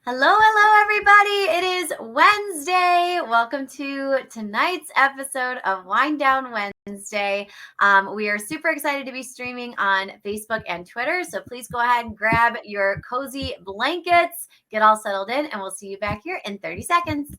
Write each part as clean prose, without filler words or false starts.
Hello, everybody. It is Wednesday. Welcome to tonight's episode of Wind Down Wednesday. We are super excited to be streaming on Facebook and Twitter. So please go ahead and grab your cozy blankets, get all settled in, and we'll see you back here in 30 seconds.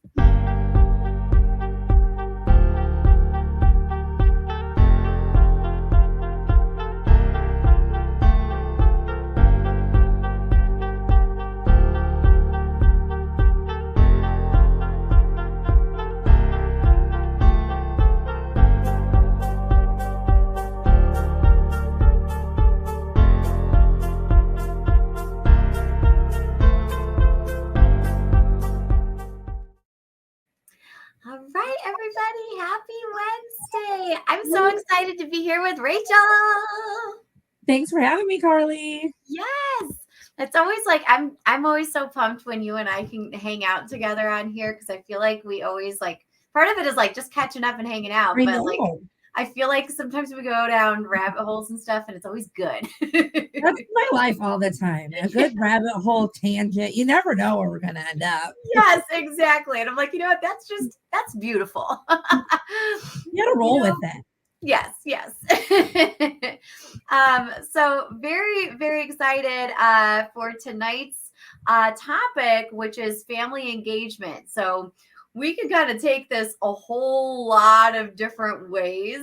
All right, everybody. Happy Wednesday. I'm so excited to be here with Rachell. Thanks for having me, Carly. Yes. It's always like I'm always so pumped when you and I can hang out together on here because I feel like we always like part of it is like just catching up and hanging out. But like I feel like sometimes we go down rabbit holes and stuff and it's always good. That's my life all the time. A good rabbit hole tangent. You never know where we're gonna end up. Yes, exactly. And I'm like, you know what? That's beautiful. You gotta roll with that. Yes. So very, very excited for tonight's topic, which is family engagement. So we could kind of take this a whole lot of different ways.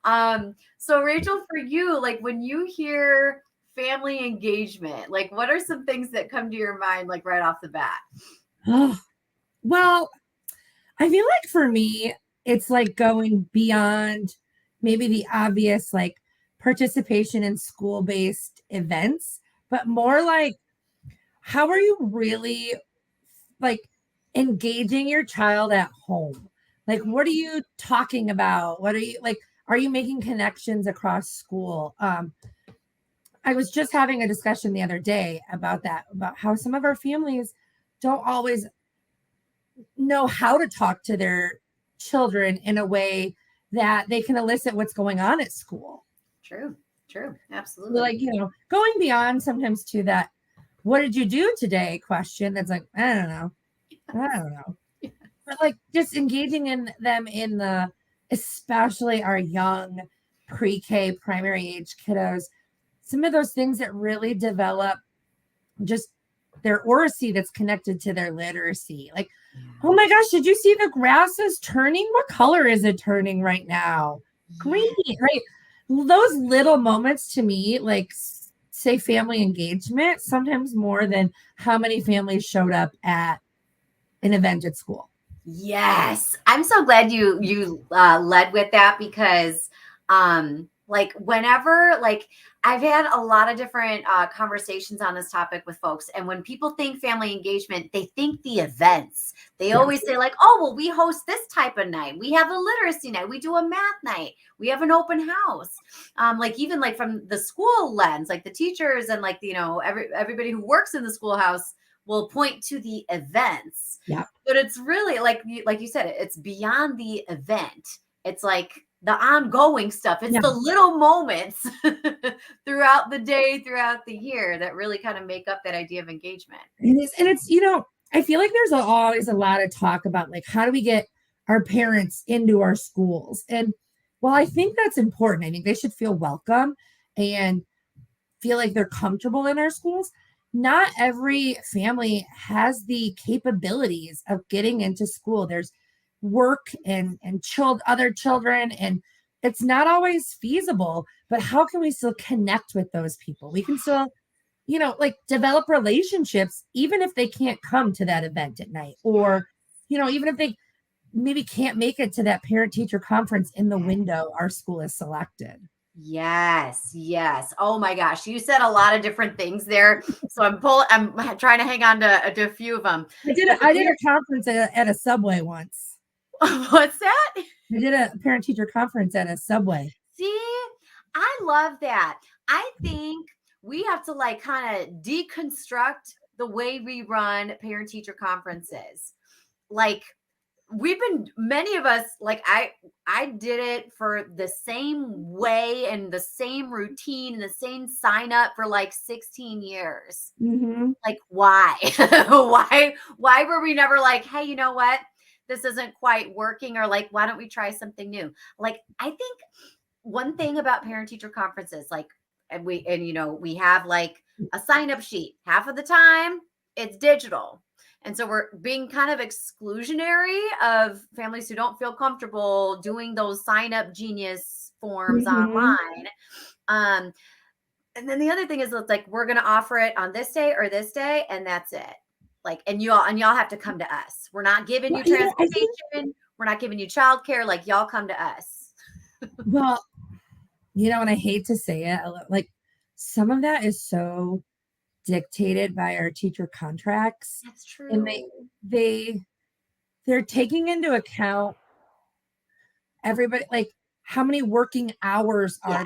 So Rachell, for you, like when you hear family engagement, like what are some things that come to your mind, like right off the bat? Oh, well, I feel like for me, it's like going beyond maybe the obvious like participation in school-based events, but more like how are you really like engaging your child at home? Like what are you talking about? What are you like? Are you making connections across school? I was just having a discussion the other day about that, about how some of our families don't always know how to talk to their children in a way that they can elicit what's going on at school. True. Absolutely. Like, going beyond sometimes to that, what did you do today question that's like, I don't know. Yes. But like just engaging in them in the, especially our young pre-K primary age kiddos, some of those things that really develop just their oracy that's connected to their literacy. Like, oh my gosh, did you see the grass is turning? What color is it turning right now? Green, right? Those little moments to me, like say family engagement, sometimes more than how many families showed up at an event at school. Yes. I'm so glad you led with that because like whenever like I've had a lot of different conversations on this topic with folks. And when people think family engagement, they think the events. They always say like, oh, well, we host this type of night. We have a literacy night. We do a math night. We have an open house. Like even like from the school lens, like the teachers and like, everybody who works in the schoolhouse will point to the events. Yeah. But it's really like you said, it's beyond the event. It's like the ongoing stuff. It's the little moments throughout the day, throughout the year that really kind of make up that idea of engagement. It is. And it's, I feel like there's always a lot of talk about like, how do we get our parents into our schools? And while I think that's important, I think they should feel welcome and feel like they're comfortable in our schools. Not every family has the capabilities of getting into school. There's work and other children, and it's not always feasible. But how can we still connect with those people? We can still, like develop relationships, even if they can't come to that event at night, or, even if they maybe can't make it to that parent-teacher conference in the window our school has selected. Yes. Oh my gosh. You said a lot of different things there. So I'm trying to hang on to a few of them. I did a conference at a Subway once. What's that? I did a parent-teacher conference at a Subway. See, I love that. I think we have to like kind of deconstruct the way we run parent-teacher conferences. Like many of us, like I did it for the same way and the same routine and the same sign up for like 16 years. Mhm. Like, why? Why were we never like, hey, you know what? This isn't quite working, or like, why don't we try something new? Like, I think one thing about parent teacher conferences, like, we have like a sign up sheet. Half of the time it's digital. And so we're being kind of exclusionary of families who don't feel comfortable doing those sign up genius forms Mhm. online. Um, and then the other thing is, it's like, we're going to offer it on this day or this day, and that's it. Like, and y'all have to come to us. We're not giving Well, you I think transportation. We're not giving you childcare. Like, y'all come to us. well, and I hate to say it, like some of that is so dictated by our teacher contracts, That's and true. they they're taking into account everybody, like how many working hours are there,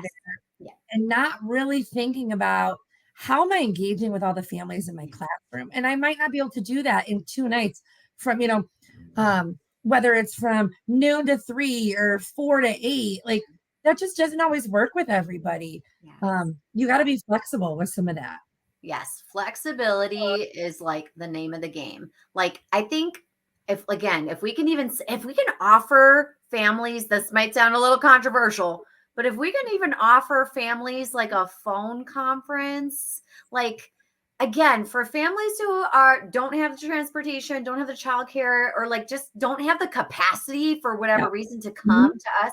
Yes. Yeah. and not really thinking about how am I engaging with all the families in my Yeah. classroom. And I might not be able to do that in 2 nights from, whether it's from noon to 3 or 4 to 8, like that just doesn't always work with everybody. Yes. You got to be flexible with some of that. Yes, flexibility is like the name of the game. Like, I think, if we can offer families, this might sound a little controversial, but if we can even offer families like a phone conference, like, again, for families who don't have the transportation, don't have the childcare, or like just don't have the capacity for Yeah. whatever reason to Mhm. come to us,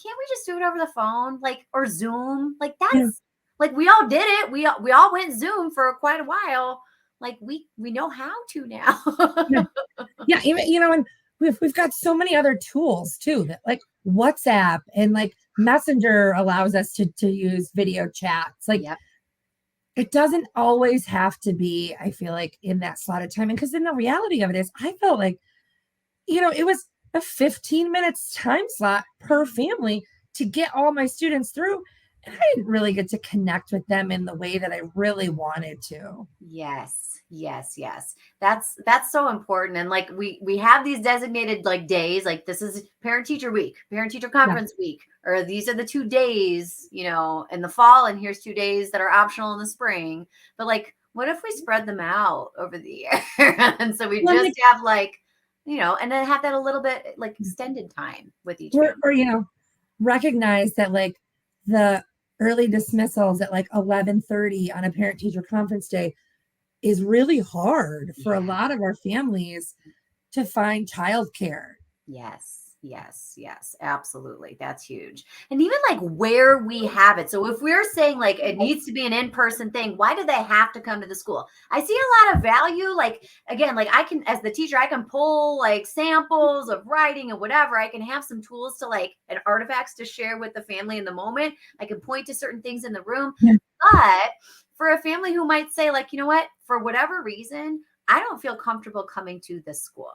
can't we just do it over the phone, like, or Zoom? Like, Yeah. that's like, we all did it. We all went Zoom for quite a while. Like, we know how to now. Yeah. Yeah, even and we've got so many other tools too, that like WhatsApp and like Messenger allows us to use video chats. Like Yep. it doesn't always have to be, I feel like, in that slot of time. And because then the reality of it is I felt like, it was a 15 minutes time slot per family to get all my students through. And I didn't really get to connect with them in the way that I really wanted to. Yes, yes, yes. That's so important. And like, we have these designated like days, like this is parent teacher week, parent teacher Yeah. conference week, or these are the 2 days, in the fall, and here's 2 days that are optional in the spring. But like, what if we spread them out over the year? And so we Well, just like, have like, and then have that a little bit like extended time with each or, family. or, recognize that like the early dismissals at like 11:30 on a parent teacher conference day is really hard for a Yeah. lot of our families to find childcare. Yes, yes, yes, absolutely. That's huge. And even like where we have it. So if we're saying like it needs to be an in-person thing, why do they have to come to the school? I see a lot of value. Like, again, like, I can, as the teacher, I can pull like samples of writing and whatever. I can have some tools to like, and artifacts to share with the family in the moment. I can point to certain things in the room. Yeah. But for a family who might say, like, you know what, for whatever reason, I don't feel comfortable coming to this school.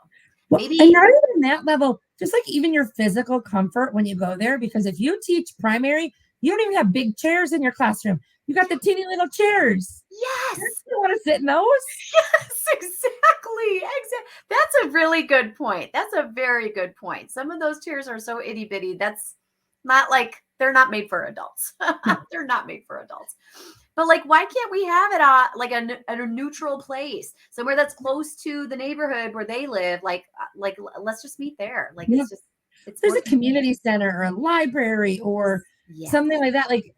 Well, and Maybe. not even that level, just like even your physical comfort when you go there, because if you teach primary, you don't even have big chairs in your classroom. You got the teeny little chairs. You Yes. want to sit in those? Yes, exactly. That's a really good point. That's a very good point. Some of those chairs are so itty bitty. That's not like, they're not made for adults. Yeah. They're not made for adults. But like, why can't we have it like at a neutral place, somewhere that's close to the neighborhood where they live? Like, let's just meet there. Like, Yeah. it's There's more a convenient. community center or a library or Yes. something like that. Like,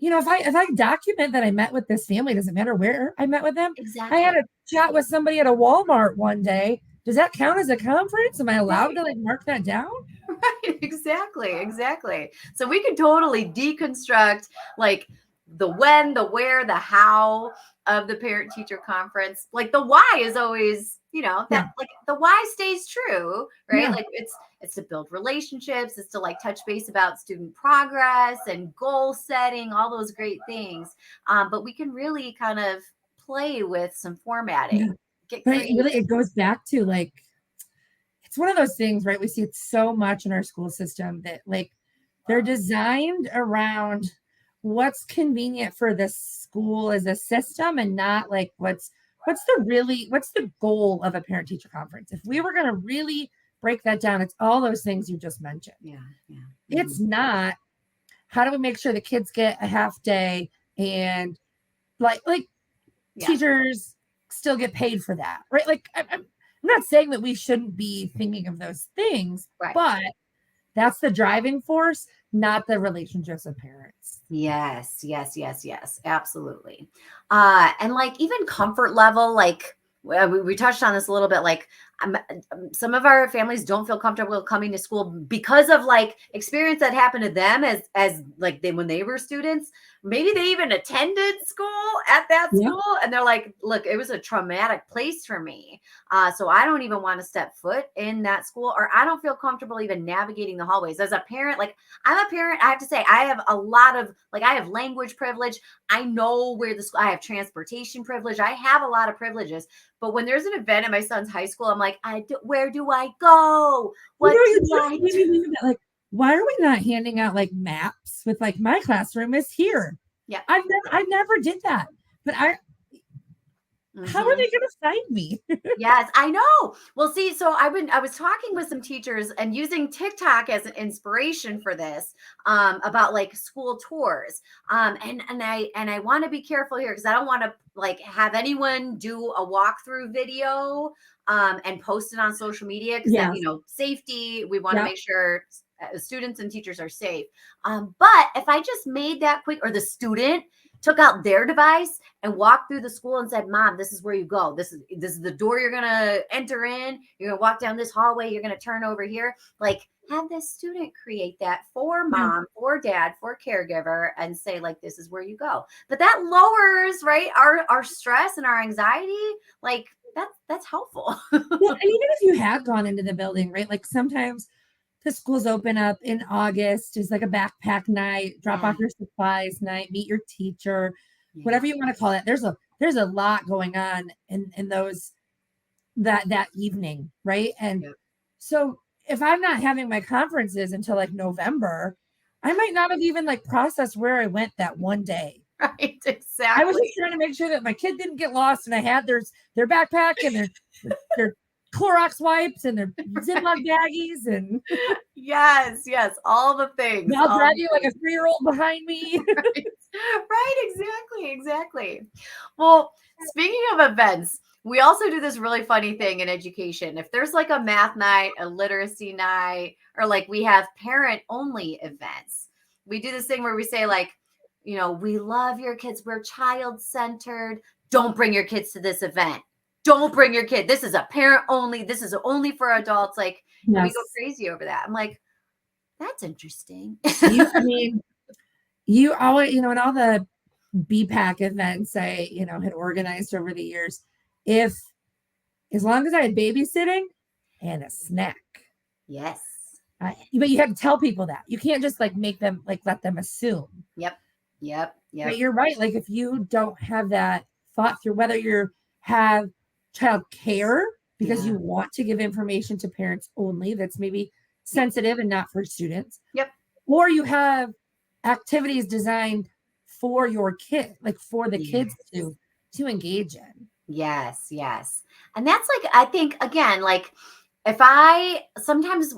if I document that I met with this family, doesn't matter where I met with them. I had Exactly. a chat with somebody at a Walmart one day. Does that count as a conference? Am I allowed Right. to like mark that down? Right, exactly, exactly. So we can totally deconstruct like the when, the where, the how of the parent teacher conference. Like, the why is always, Yeah. that like the why stays true, right? Yeah. Like, it's to build relationships, it's to like touch base about student progress and goal setting, all those great things. But we can really kind of play with some Yeah. formatting, get But it really, creative. it goes back to like, it's one of those things, right? We see it so much in our school system that like they're designed around what's convenient for the school as a system and not like what's what's the goal of a parent teacher conference? If we were going to really break that down, it's all those things you just mentioned. Yeah. Yeah. It's not how do we make sure the kids get a half day and like Yeah. teachers still get paid for that, right? Like I'm not saying that we shouldn't be thinking of those things, Right. but that's the driving force, not the relationships of parents. Yes, yes, yes, yes, absolutely. And like even comfort level, like we touched on this a little bit. Like some of our families don't feel comfortable coming to school because of like experience that happened to them as like they when they were students. Maybe they even attended school at that Yeah. school, and they're like, "Look, it was a traumatic place for me, so I don't even want to step foot in that school, or I don't feel comfortable even navigating the hallways." As a parent, like I'm a parent. I have to say, I have a lot of like, I have language privilege. I know where the school, I have transportation privilege. I have a lot of privileges. But when there's an event at my son's high school, I'm like, where do I go? What You do just I made me do? think of that. Like, why are we not handing out like maps with like my classroom is here? Yeah. I never did that. But how are Hmm. they gonna find me? Yes, I know. Well, see, so I was talking with some teachers and using TikTok as an inspiration for this, about like school tours. And I want to be careful here because I don't want to like have anyone do a walkthrough video and post it on social media because then Yes. safety. We want to Yep. make sure students and teachers are safe. But if I just made that quick, or the student took out their device and walked through the school and said, "Mom, this is where you go. This is the door you're gonna enter in. You're gonna walk down this hallway. You're gonna turn over here." Like, have this student create that for Yeah. mom, for dad, for caregiver, and say, like, this is where you go. But that lowers, right, our stress and our anxiety. Like, that's helpful. Well, and even if you have gone into the building, right? Like sometimes the schools open up in August, is like a backpack night, drop Yeah, off your supplies night, meet your teacher, yeah, whatever you want to call it. There's a lot going on in those that evening, right? And yeah. so if I'm not having my conferences until like November, I might not have even like processed where I went that one day. Right, I was just exactly. trying to make sure that my kid didn't get lost and I had their backpack and their Clorox wipes and their Ziploc baggies and Yes, yes, all the things, now all dragging the like a things. 3-year-old behind me. Right. Right, exactly, exactly. Well, speaking of events, we also do this really funny thing in education. If there's like a math night, a literacy night, or like we have parent only events, we do this thing where we say, like, we love your kids, we're child centered. Don't bring your kids to this event. Don't bring your kid. This is a parent only. This is only for adults. Like, and we go Yes. crazy over that. I'm like, that's interesting. I mean, you always, in all the BPAC events I had organized over the years, if as long as I had babysitting and a snack. Yes. But you have to tell people that. You can't just like make them like let them assume. Yep. Yep. But Yep. you're right. Like if you don't have that thought through whether you have child care because Yeah. you want to give information to parents only that's maybe sensitive and not for students, Yep. or you have activities designed for your kid, like for the kids Yes. to engage in. Yes, yes. And that's like, I think again, like if I sometimes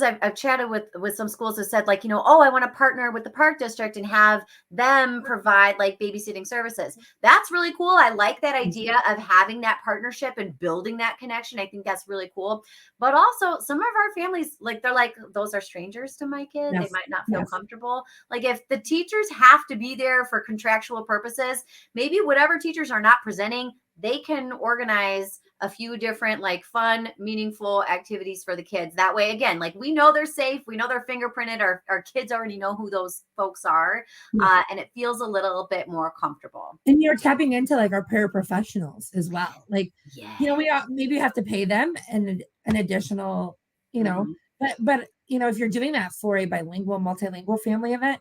I've chatted with some schools that said, like, oh, I want to partner with the park district and have them provide like babysitting services. That's really cool. I like that idea of having that partnership and building that connection. I think that's really cool. But also some of our families, like, they're like, those are strangers to my kid. They Yes. might not feel Yes. comfortable. Like, if the teachers have to be there for contractual purposes, maybe whatever teachers are not presenting, they can organize a few different like fun, meaningful activities for the kids. That way, again, like, we know they're safe, we know they're fingerprinted, our kids already know who those folks are, Yeah. and it feels a little bit more comfortable. And you're tapping into like our paraprofessionals as well. Like, Yeah. maybe have to pay them an additional, Hmm. but if you're doing that for a bilingual, multilingual family event,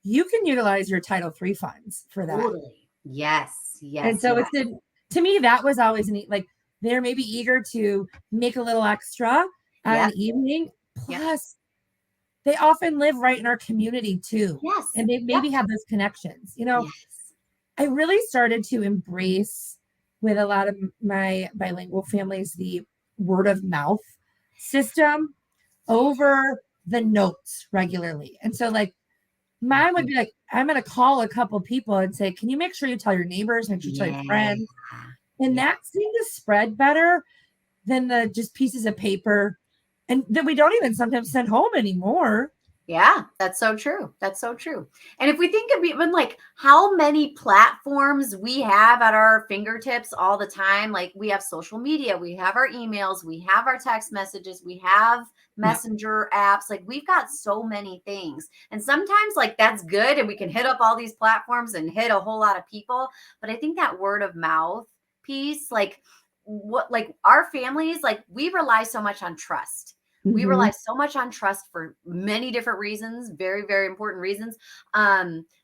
you can utilize your Title III funds for that. Totally. Yes. And Yes. so Yes. to me, that was always neat. Like they're maybe eager to make a little extra on Yep. an evening. Yep. Plus, they often live right in our community too. Yes. And they Yep. maybe have those connections. Yes. I really started to embrace with a lot of my bilingual families the word of mouth system over the notes regularly. And so like mine would Mhm. be like, I'm going to call a couple people and say, can you make sure you tell your neighbors, make sure you tell your Yeah. friends? And Yeah. that seemed to spread better than the just pieces of paper. And that we don't even sometimes send home anymore. Yeah, that's so true. That's so true. And if we think of even like how many platforms we have at our fingertips all the time, like we have social media, we have our emails, we have our text messages, we have Yeah. messenger apps, like we've got so many things. And sometimes like that's good and we can hit up all these platforms and hit a whole lot of people, but I think that word of mouth piece, like what like our families, like we rely so much on trust. We Mm-hmm. rely so much on trust for many different reasons, very, very important reasons.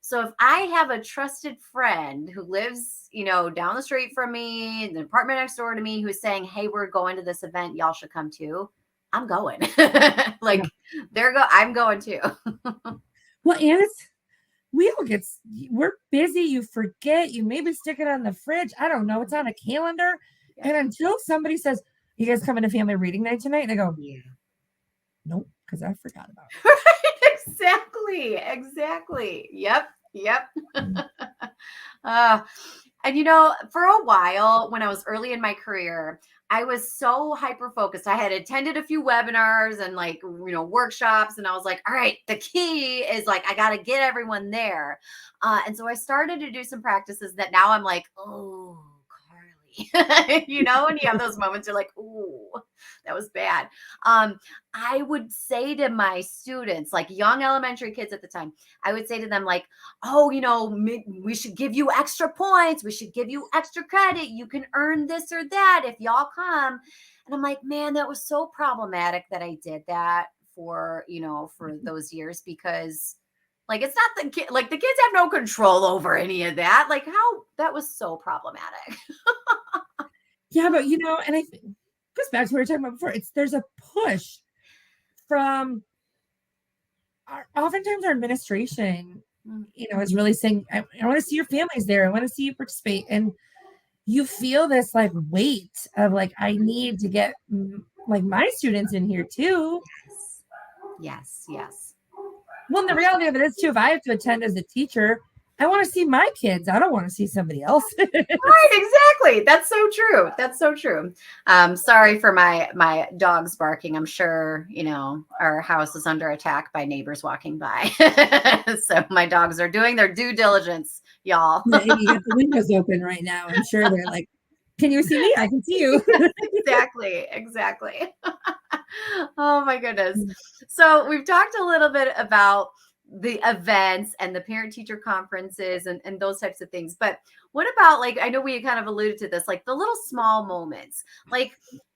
So if I have a trusted friend who lives, down the street from me, the apartment next door to me, who's saying, "Hey, we're going to this event, y'all should come too," I'm going. Yeah. Like, I'm going too. Well, and we all get, we're busy. You forget, you maybe stick it on the fridge. I don't know. It's on a calendar. Yeah. And until somebody says, you guys coming to family reading night tonight? And I go, Yeah. nope, because I forgot about Right. Exactly. Exactly. Yep. Yep. it. Uh, and for a while when I was early in my career, I was so hyper focused. I had attended a few webinars and like, workshops, and I was like, all right, the key is like, I got to get everyone there. And so I started to do some practices that now I'm like, oh, Carly, when you have those moments, you're like, oh, that was bad. I would say to my students, like young elementary kids at the time, I would say to them, like, oh, we should give you extra points. We should give you extra credit. You can earn this or that if y'all come. And I'm like, man, that was so problematic that I did that for those years because like it's not the kid, like the kids have no control over any of that. Like how that was so problematic. Yeah, but and I think goes back to what we were talking about before. There's a push from oftentimes our administration, Mm, is really saying, I want to see your families there. I want to see you participate. And you feel this like weight of like, I need to get like my students in here too. yes. Yes. Yes. Well, and the reality of it is too, if I have to attend as a teacher, I want to see my kids. I don't want to see somebody else. Right, exactly. That's so true. That's so true. Sorry for my dogs barking. I'm sure, our house is under attack by neighbors walking by. So my dogs are doing their due diligence, y'all. Yeah, you got the windows open right now. I'm sure they're like, can you see me? I can see you. Yes, exactly. Exactly. Oh my goodness. So we've talked a little bit about the events and the parent teacher conferences and those types of things. But what about like I know we kind of alluded to this, like the little small moments. Like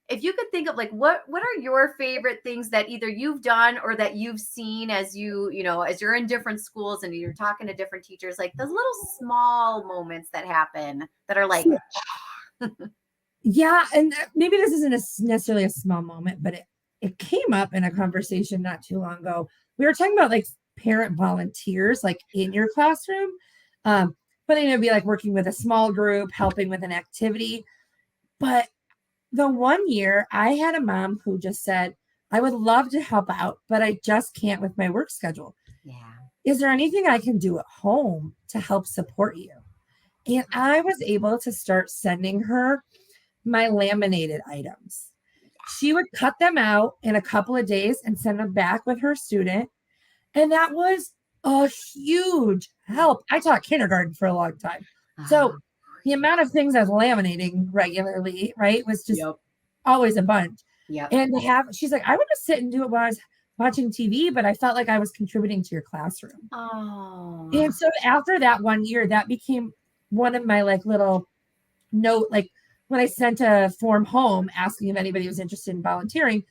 if you could think of like what are your favorite things that either you've done or that you've seen as as you're in different schools and you're talking to different teachers, like those little small moments that happen that are like So, yeah, and maybe this isn't necessarily a small moment, but it came up in a conversation not too long ago. We were talking about like parent volunteers, like in your classroom, but it'd be like working with a small group, helping with an activity. But the one year, I had a mom who just said, "I would love to help out, but I just can't with my work schedule. yeah. Is there anything I can do at home to help support you?" And I was able to start sending her my laminated items. She would cut them out in a couple of days and send them back with her student. And that was a huge help. I taught kindergarten for a long time. Ah, So the amount of things I was laminating regularly, right, was just yep. always a bunch. Yep. And she's like, I would just sit and do it while I was watching TV, but I felt like I was contributing to your classroom. Oh. And so after that one year, that became one of my like little note, like when I sent a form home asking if anybody was interested in volunteering,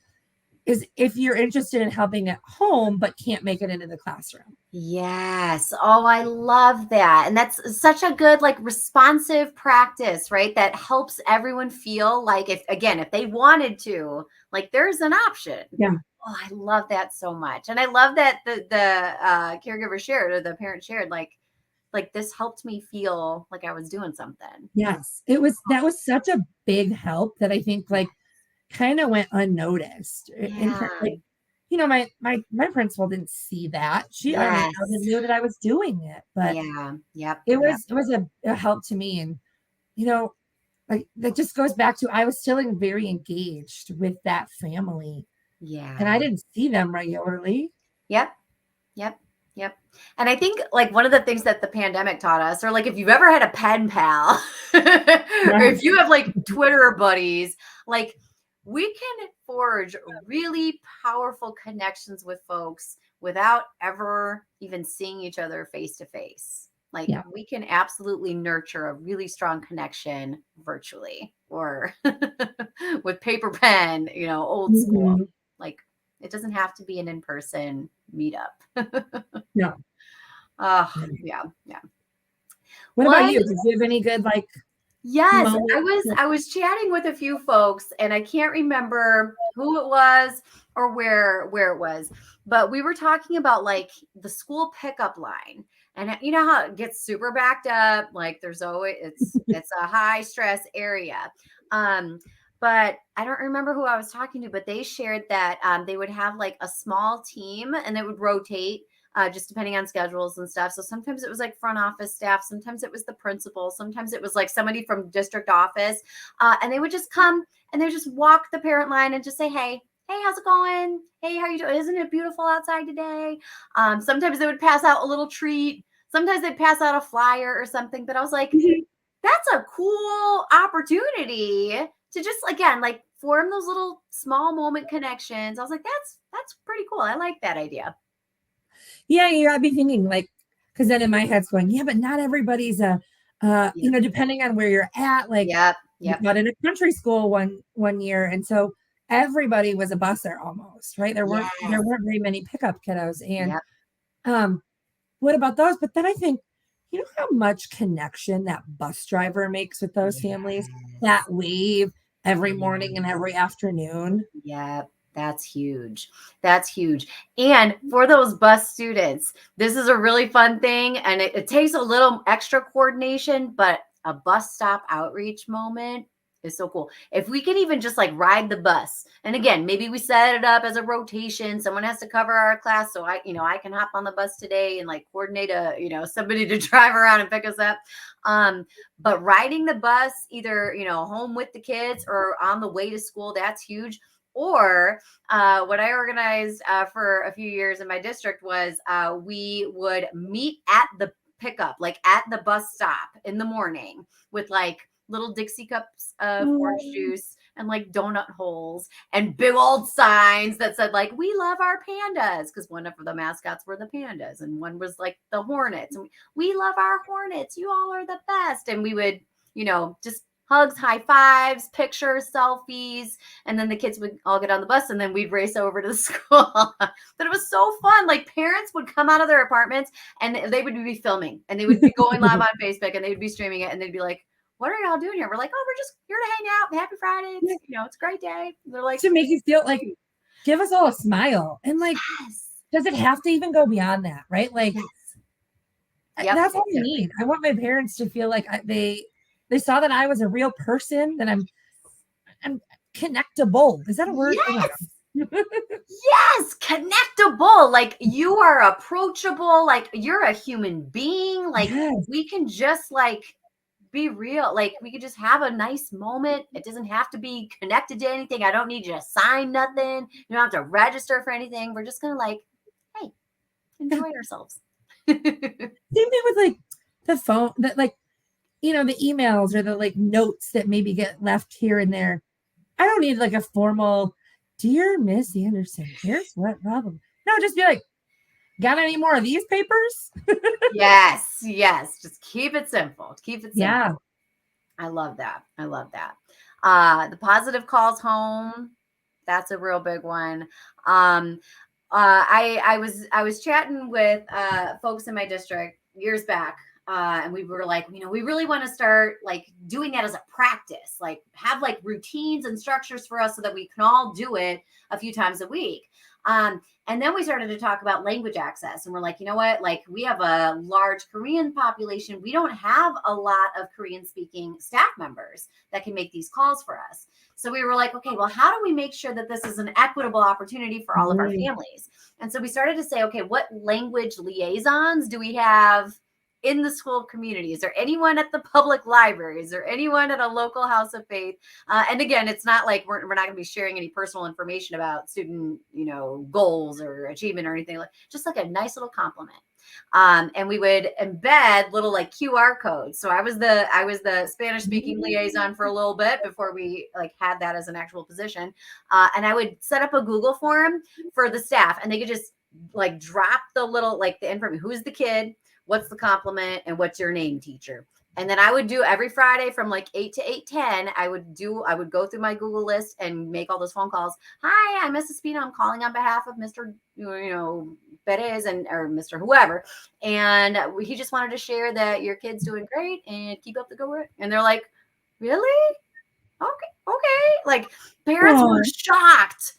is if you're interested in helping at home but can't make it into the classroom. Yes. Oh, I love that. And that's such a good, like, responsive practice, right? That helps everyone feel like if they wanted to, like, there's an option. Yeah. Oh, I love that so much. And I love that the caregiver shared or the parent shared, like, like this helped me feel like I was doing something. Yes. That was such a big help that I think like kind of went unnoticed Yeah. like, you know, my principal didn't see that. She already kind of Yes. knew that I was doing it, but Yeah. Yep. Yep. it was a help to me. And, you know, like that just goes back to I was still very engaged with that family and I Yeah. didn't see them regularly. Yep. Yep. Yep. And I think like one of the things that the pandemic taught us, or like if you've ever had a pen pal, or if Yes. you have like Twitter buddies, like we can forge really powerful connections with folks without ever even seeing each other face to face. Like Yeah. we can absolutely nurture a really strong connection virtually or with paper pen, old school. Mhm. Like it doesn't have to be an in-person meetup. No. Oh, Yeah. yeah, yeah. What about One, you? Did you have any good like yes, I moments? was I was chatting with a few folks and I can't remember who it was or where it was, but we were talking about like the school pickup line. And you know how it gets super backed up, like there's always it's a high stress area. Um but I don't remember who I was talking to, but they shared that they would have like a small team and they would rotate just depending on schedules and stuff. So sometimes it was like front office staff, sometimes it was the principal, sometimes it was like somebody from district office, and they would just come and they would just walk the parent line and just say, hey, how's it going? Hey, how you doing? Isn't it beautiful outside today? Sometimes they would pass out a little treat. Sometimes they'd pass out a flyer or something. But I was like, Mhm. that's a cool opportunity to just again like form those little small moment connections. I was like, that's pretty cool. I like that idea. Yeah, yeah, I'd be thinking like, because then in my head's going, yeah, but not everybody's you Yep. know, depending on where you're at, like Yep. we Yep. got in a country school one year, and so everybody was a busser almost, right? There Yes. weren't very many pickup kiddos, and Yep. um, what about those? But then I think, you know how much connection that bus driver makes with those families? That Yes. wave every morning and Yes. every afternoon. Yep. That's huge. That's huge. And for those bus students, this is a really fun thing. And it takes a little extra coordination, but a bus stop outreach moment is so cool. If we could even just like ride the bus, and again, maybe we set it up as a rotation. Someone has to cover our class. So I can hop on the bus today and like coordinate somebody to drive around and pick us up. But riding the bus, either, home with the kids or on the way to school, that's huge. Or what I organized for a few years in my district was we would meet at the pickup, like at the bus stop in the morning with like little Dixie cups of orange Oh, juice and like donut holes and big old signs that said like we love our pandas because one of the mascots were the pandas and one was like the hornets and we love our hornets, you all are the best. And we would just hugs, high fives, pictures, selfies, and then the kids would all get on the bus and then we'd race over to the school. But it was so fun. Like parents would come out of their apartments and they would be filming and they would be going live on Facebook and they would be streaming it and they'd be like, what are y'all doing here? We're like, oh, we're just here to hang out. Happy Friday. yeah, It's a great day. And they're like, to make you feel like give us all a smile. And like, yes, does it have to even go beyond that, right? Like yes, yep, that's all I exactly. need. I want my parents to feel like they saw that I was a real person, that I'm connectable. Is that a word? Oh my Yes. god. Yes, connectable. Like you are approachable. Like you're a human being. Like Yes. we can just like be real. Like we could just have a nice moment. It doesn't have to be connected to anything. I don't need you to sign nothing. You don't have to register for anything. We're just gonna like, hey, Yeah. enjoy ourselves. Same thing with like the phone that like, you know, the emails or the like notes that maybe get left here and there. I don't need like a formal, dear Miss Anderson, here's what problem. No, just be like, got any more of these papers? Yes, yes. Just keep it simple. Keep it Yeah. simple. I love that. I love that. The positive calls home. That's a real big one. Um, I was chatting with folks in my district years back and we were like, we really want to start like doing that as a practice, like have like routines and structures for us so that we can all do it a few times a week. And then we started to talk about language access, and we're like, you know what? Like, we have a large Korean population. We don't have a lot of Korean speaking staff members that can make these calls for us. So we were like, okay, well, how do we make sure that this is an equitable opportunity for all of our families? And so we started to say, okay, what language liaisons do we have in the school community? Is there anyone at the public libraries or anyone at a local house of faith? And again, it's not like we're not going to be sharing any personal information about student, goals or achievement or anything, like just like a nice little compliment. And we would embed little like QR codes. So I was the Spanish speaking liaison for a little bit before we like had that as an actual position. And I would set up a Google form for the staff, and they could just like drop the little like the information. Who's the kid? What's the compliment, and what's your name, teacher? And then I would do every Friday from like 8 to 8:10. I would go through my Google list and make all those phone calls. Hi, I'm Mrs. Spina. I'm calling on behalf of Mr. Perez or Mr. whoever. And he just wanted to share that your kid's doing great and keep up the good work. And they're like, really? Okay. Like, parents were shocked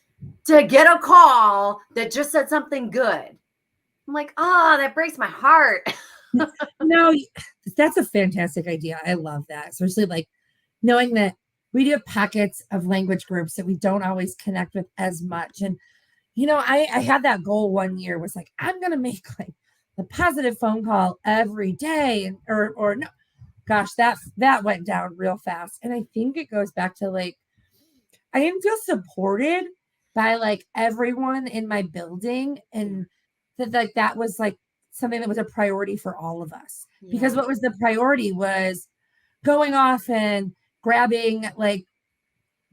to get a call that just said something good. I'm like, oh, that breaks my heart. No, that's a fantastic idea. I love that. Especially like knowing that we do have pockets of language groups that we don't always connect with as much. And, I had that goal one year, was like, I'm going to make like a positive phone call every day. And, or no, gosh, that went down real fast. And I think it goes back to like, I didn't feel supported by like everyone in my building, and that was like something that was a priority for all of us. Yeah. Because what was the priority was going off and grabbing like,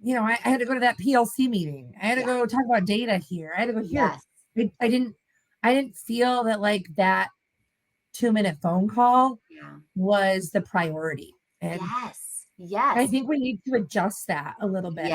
I had to go to that PLC meeting. I had to go talk about data here. I had to go here. Yes. I didn't feel that like that 2-minute phone call was the priority. And yes. I think we need to adjust that a little bit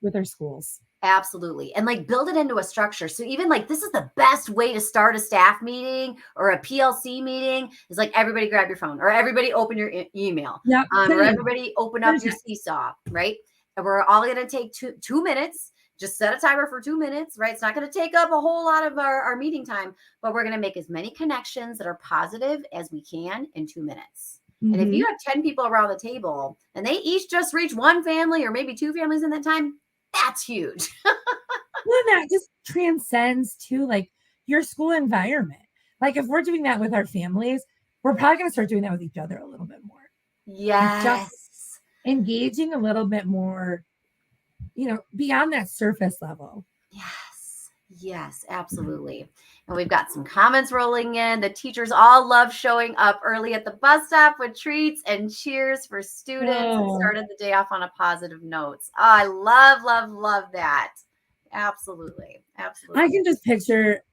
with our schools. Absolutely. And like build it into a structure. So even like this is the best way to start a staff meeting or a PLC meeting is like everybody grab your phone, or everybody open your email, or everybody open up your Seesaw, right? And we're all going to take 2 minutes. Just set a timer for 2 minutes, right? It's not going to take up a whole lot of our meeting time, but we're going to make as many connections that are positive as we can in 2 minutes. And if you have 10 people around the table and they each just reach one family or maybe 2 families in that time, that's huge. Well, that just transcends to like your school environment. Like if we're doing that with our families, we're probably going to start doing that with each other a little bit more. Yes. Just engaging a little bit more, beyond that surface level. Yes, absolutely. And we've got some comments rolling in. The teachers all love showing up early at the bus stop with treats and cheers for students. And started the day off on a positive note. Oh, I love that. Absolutely. I can just picture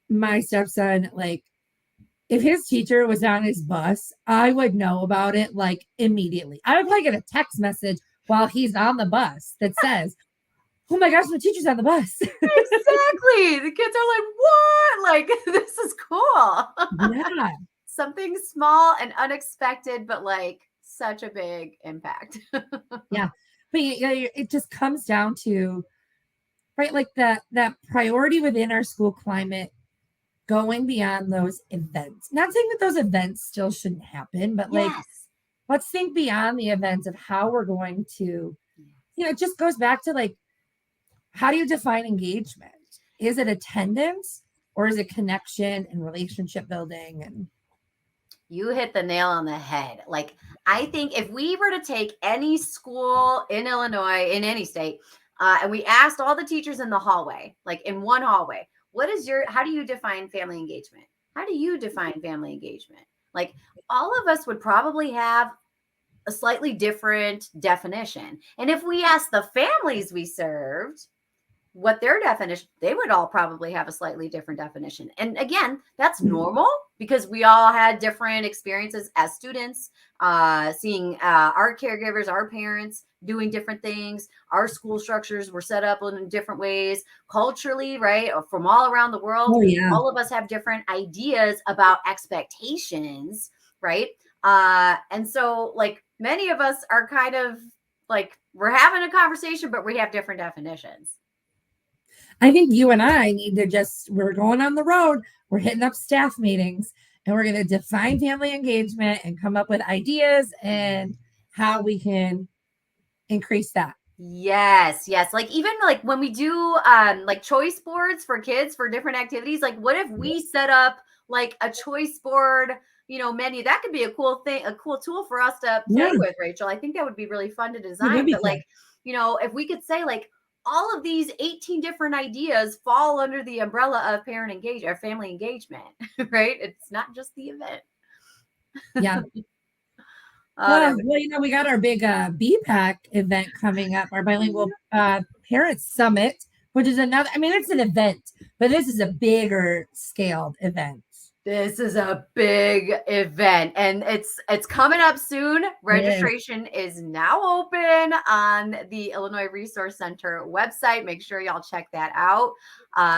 my stepson, like if his teacher was on his bus, I would know about it like immediately. I would probably get a text message while he's on the bus that says, oh my gosh, my teacher's on the bus. Exactly. The kids are like, what? Like, this is cool. Yeah. Something small and unexpected, but like such a big impact. Yeah. But it just comes down to, right, like that priority within our school climate, going beyond those events. Not saying that those events still shouldn't happen, but like, let's think beyond the events of how we're going to, it just goes back to like, how do you define engagement? Is it attendance, or is it connection and relationship building? And you hit the nail on the head. Like, I think if we were to take any school in Illinois, in any state, and we asked all the teachers in the hallway, like in one hallway, how do you define family engagement? How do you define family engagement? Like, all of us would probably have a slightly different definition. And if we asked the families we served what their definition, they would all probably have a slightly different definition. And again, that's normal because we all had different experiences as students, seeing our caregivers, our parents doing different things. Our school structures were set up in different ways culturally, right? Or from all around the world. All of us have different ideas about expectations right? And so like many of us are kind of like, we're having a conversation, but we have different definitions. I think you and I need to we're going on the road, we're hitting up staff meetings, and we're going to define family engagement and come up with ideas and how we can increase that. Yes, yes. Like even like when we do like choice boards for kids for different activities, like what if we set up like a choice board, menu? That could be a cool thing, a cool tool for us to play Yeah, with, Rachel. I think that would be really fun to it would design. be But cool. like, if we could say like all of these 18 different ideas fall under the umbrella of parent engagement or family engagement, right? It's not just the event. Yeah. That would Well, we got our big BPAC event coming up, our bilingual parents summit, which is another, I mean, it's an event, but this is a bigger scaled event. This is a big event and it's coming up soon. It is. Registration is now open on the Illinois Resource Center website. Make sure y'all check that out.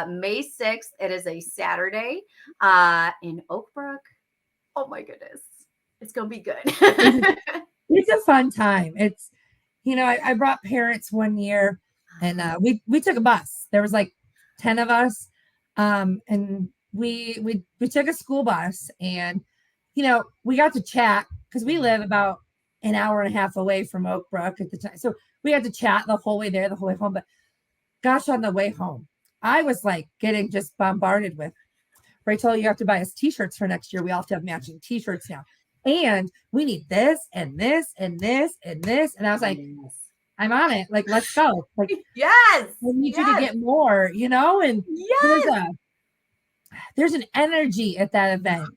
May 6th, it is a Saturday in Oak Brook. Oh my goodness. It's going to be good. It's a fun time. I brought parents one year and we took a bus. There was like 10 of us. And we took a school bus and, we got to chat because we live about an hour and a half away from Oak Brook at the time. So we had to chat the whole way there, the whole way home. But gosh, on the way home, I was like getting just bombarded with, Rachel, you have to buy us t-shirts for next year. We all have to have matching t-shirts now. And we need this and this and this and this. And I was like, I'm on it. Like, let's go. Like, yes. we need you to Yes. get more, and Yes. there's an energy at that event.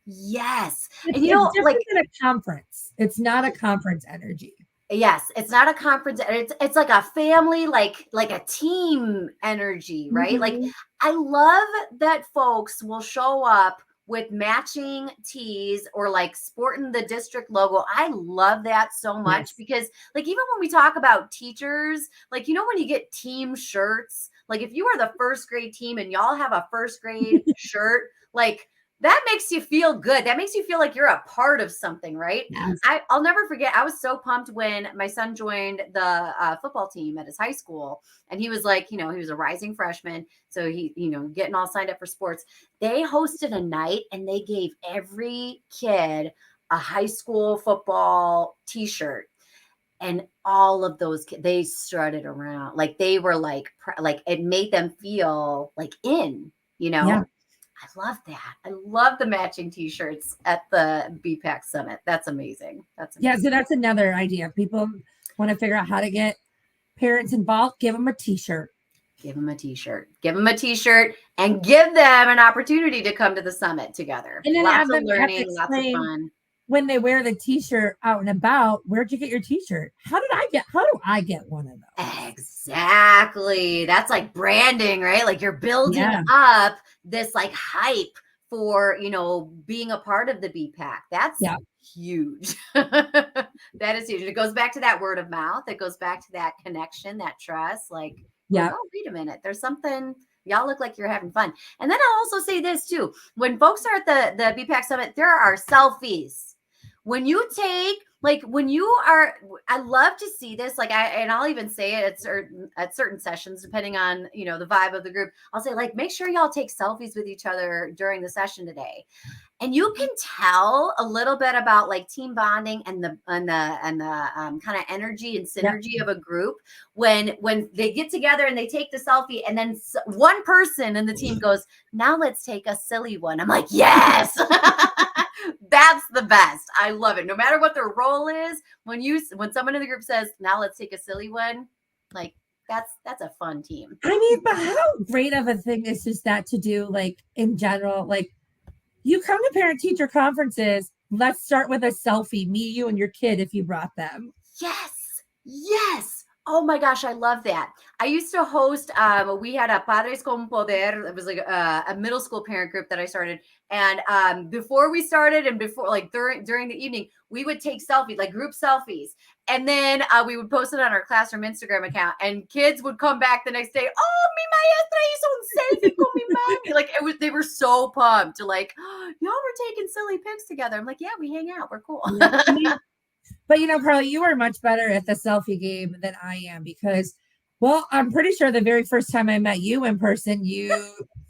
Yes. It's And different like than a conference. It's not a conference energy. yes, it's not a conference. It's like a family, like a team energy, right? Like Mhm. I love that folks will show up with matching tees or like sporting the district logo. I love that so much Yes. because like even when we talk about teachers, like when you get team shirts, like if you are the first grade team and y'all have a first grade shirt, like that makes you feel good. That makes you feel like you're a part of something, right? Yes. I'll never forget. I was so pumped when my son joined the football team at his high school, and he was like, he was a rising freshman, so he, getting all signed up for sports. They hosted a night, and they gave every kid a high school football T-shirt, and all of those kids, they strutted around like they were like it made them feel like in, Yeah. I love that. I love the matching t-shirts at the BPAC summit. That's amazing. That's Yeah. amazing. So that's another idea. People want to figure out how to get parents involved. Give them a t-shirt. Give them a t-shirt. Give them a t-shirt and give them an opportunity to come to the summit together. And then Lots of have to learning, lots of explain fun. when they wear the t-shirt out and about, where'd you get your t-shirt? How do I get one of those? Exactly. That's like branding, right? Like you're building Yeah. up this like hype for, being a part of the BPAC. That's Yeah. huge. That is huge. It goes back to that word of mouth. It goes back to that connection, that trust. Like, Yeah. oh, wait a minute. There's something. Y'all look like you're having fun. And then I'll also say this too. When folks are at the BPAC summit, there are selfies. When you take when you are, I love to see this. I'll even say it at certain sessions, depending on the vibe of the group. I'll say make sure y'all take selfies with each other during the session today, and you can tell a little bit about team bonding and the kind of energy and synergy of a group when they get together and they take the selfie, and then one person in the team goes, "Now let's take a silly one." I'm like, yes. That's the best. I love it. No matter what their role is, when someone in the group says, "Now let's take a silly one," that's a fun team. I mean, but how great of a thing is that to do, in general? You come to parent teacher conferences, let's start with a selfie, me, you, and your kid if you brought them. Yes. Yes. Oh my gosh, I love that. I used to host, we had a Padres con Poder. It was like a middle school parent group that I started. And before we started and before like during the evening, we would take selfies, like group selfies. And then we would post it on our classroom Instagram account. And kids would come back the next day. Oh, mi maestra hizo un selfie con mi mami. Like they were so pumped to like, oh, y'all were taking silly pics together. I'm like, yeah, we hang out. We're cool. Yeah. But Carly, you are much better at the selfie game than I am because, well, I'm pretty sure the very first time I met you in person, you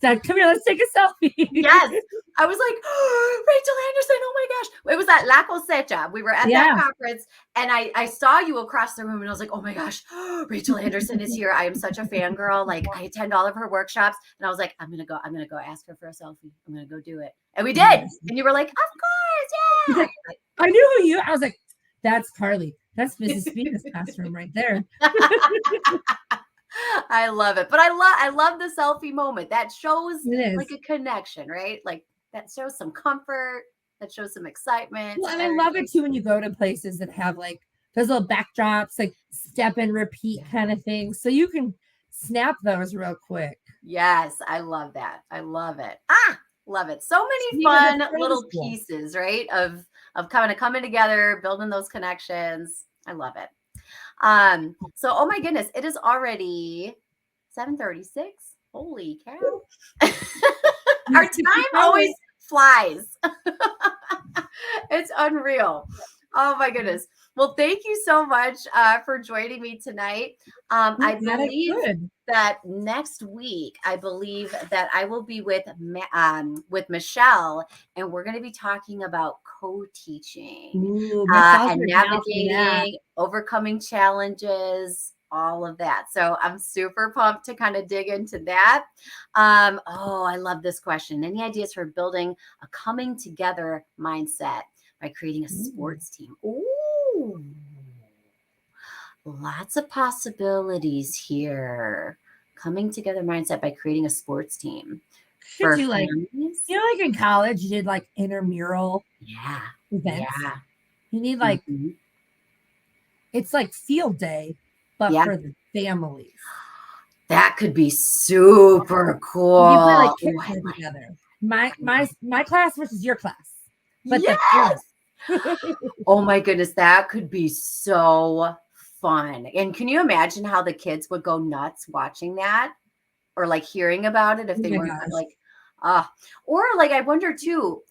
said, "Come here, let's take a selfie." Yes. I was like, oh, Rachel Anderson, oh my gosh. It was at La Cosecha. We were at that conference and I saw you across the room and I was like, oh my gosh, Rachel Anderson is here. I am such a fangirl. Like I attend all of her workshops. And I was like, I'm going to go ask her for a selfie. I'm going to go do it. And we did. Yes. And you were like, of course. Yeah. I knew who you, I was like, that's Carly. That's Mrs. Spina's classroom right there. I love it. But I love the selfie moment. That shows like a connection, right? Like that shows some comfort, that shows some excitement. Well, and I love it too when you go to places that have like those little backdrops, like step and repeat kind of things. So you can snap those real quick. Yes, I love that. I love it. Love it. So many fun little pieces, right? Of kind of coming together, building those connections. I love it. So oh my goodness, it is already 7:36. Holy cow. Our time always flies. It's unreal. Oh my goodness. Well, thank you so much for joining me tonight. I believe that next week, I believe that I will be with Michelle, and we're going to be talking about co-teaching and navigating, overcoming challenges, all of that. So I'm super pumped to kind of dig into that. I love this question. Any ideas for building a coming together mindset by creating a sports team? Ooh, lots of possibilities here. Coming together mindset by creating a sports team. Should you like in college, you did like intramural events. Yeah. You need like, it's like field day, but for the families. That could be super cool. You play like kids together. My class versus your class. But yes. Oh my goodness, that could be so fun. And can you imagine how the kids would go nuts watching that or like hearing about it if they weren't like, or like, I wonder too,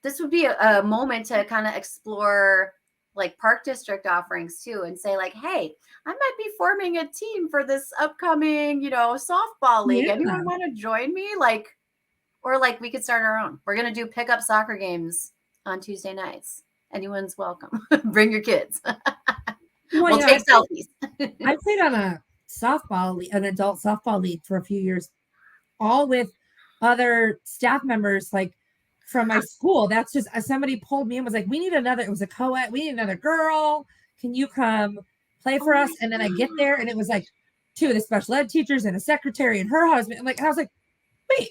this would be a moment to kind of explore like park district offerings too and say like, hey, I might be forming a team for this upcoming, softball league. Anyone want to join me? Or we could start our own. We're going to do pickup soccer games on Tuesday nights. Anyone's welcome. Bring your kids. We'll take selfies. I played on a an adult softball league for a few years, all with other staff members, like from my school. That's just somebody pulled me and was like, it was a co-ed. We need another girl. Can you come play for us? And then I get there and it was like two of the special ed teachers and a secretary and her husband. And I was like, wait,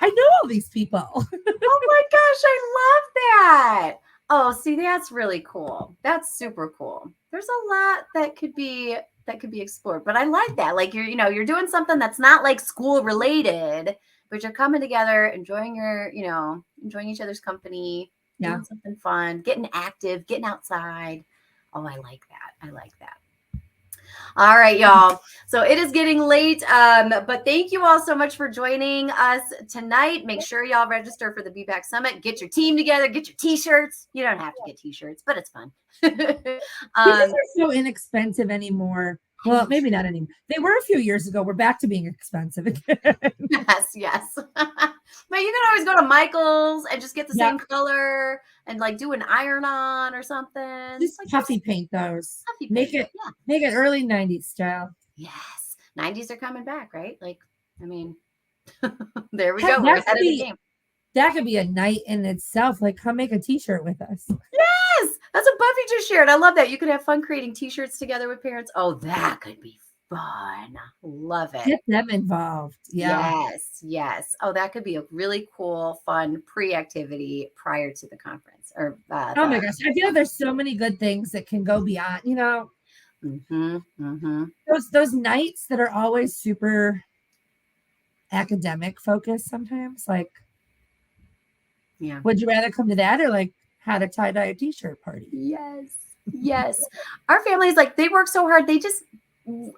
I know all these people. Oh my gosh, I love that. Oh, see, that's really cool. That's super cool. There's a lot that could be explored, but I like that. Like you're doing something that's not like school related, but you're coming together, enjoying enjoying each other's company, doing something fun, getting active, getting outside. Oh, I like that. I like that. All right, y'all. So it is getting late, but thank you all so much for joining us tonight. Make sure y'all register for the BPAC Summit. Get your team together. Get your T-shirts. You don't have to get T-shirts, but it's fun. T-shirts are so inexpensive anymore. Well, maybe not anymore. They were a few years ago. We're back to being expensive again. Yes. But you can always go to Michael's and just get the same color and like do an iron-on or something. Just like puffy paint those. Make it early 90s style. Yes. 90s are coming back, right? Like, I mean, there we go. We're ahead of the game. That could be a night in itself. Like, come make a T-shirt with us. Yes. That's what Buffy just shared. I love that. You could have fun creating T-shirts together with parents. Oh, that could be fun. Love it. Get them involved. Yeah. Yes. Oh, that could be a really cool, fun pre-activity prior to the conference. Or oh my gosh, I feel like there's so many good things that can go beyond. Mm-hmm. Mm-hmm. Those nights that are always super academic focused sometimes, like, Yeah. would you rather come to that or like had a tie-dye t-shirt party? Yes. Yes. Our families, like, they work so hard. They just,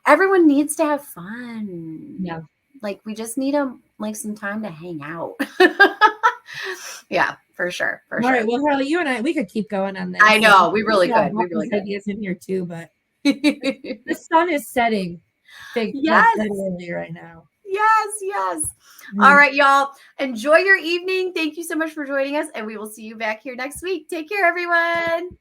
everyone needs to have fun. Yeah. Like, we just need them, like, some time to hang out. Yeah, for sure. For All right. sure. Well, Harley, you and I, we could keep going on I this. Like, know. We we really could have could. We all really these could. ideas in here too, but the sun is setting like Yes. literally right now. Yes. Yes. All Mm. right, y'all. Enjoy your evening. Thank you so much for joining us, and we will see you back here next week. Take care, everyone.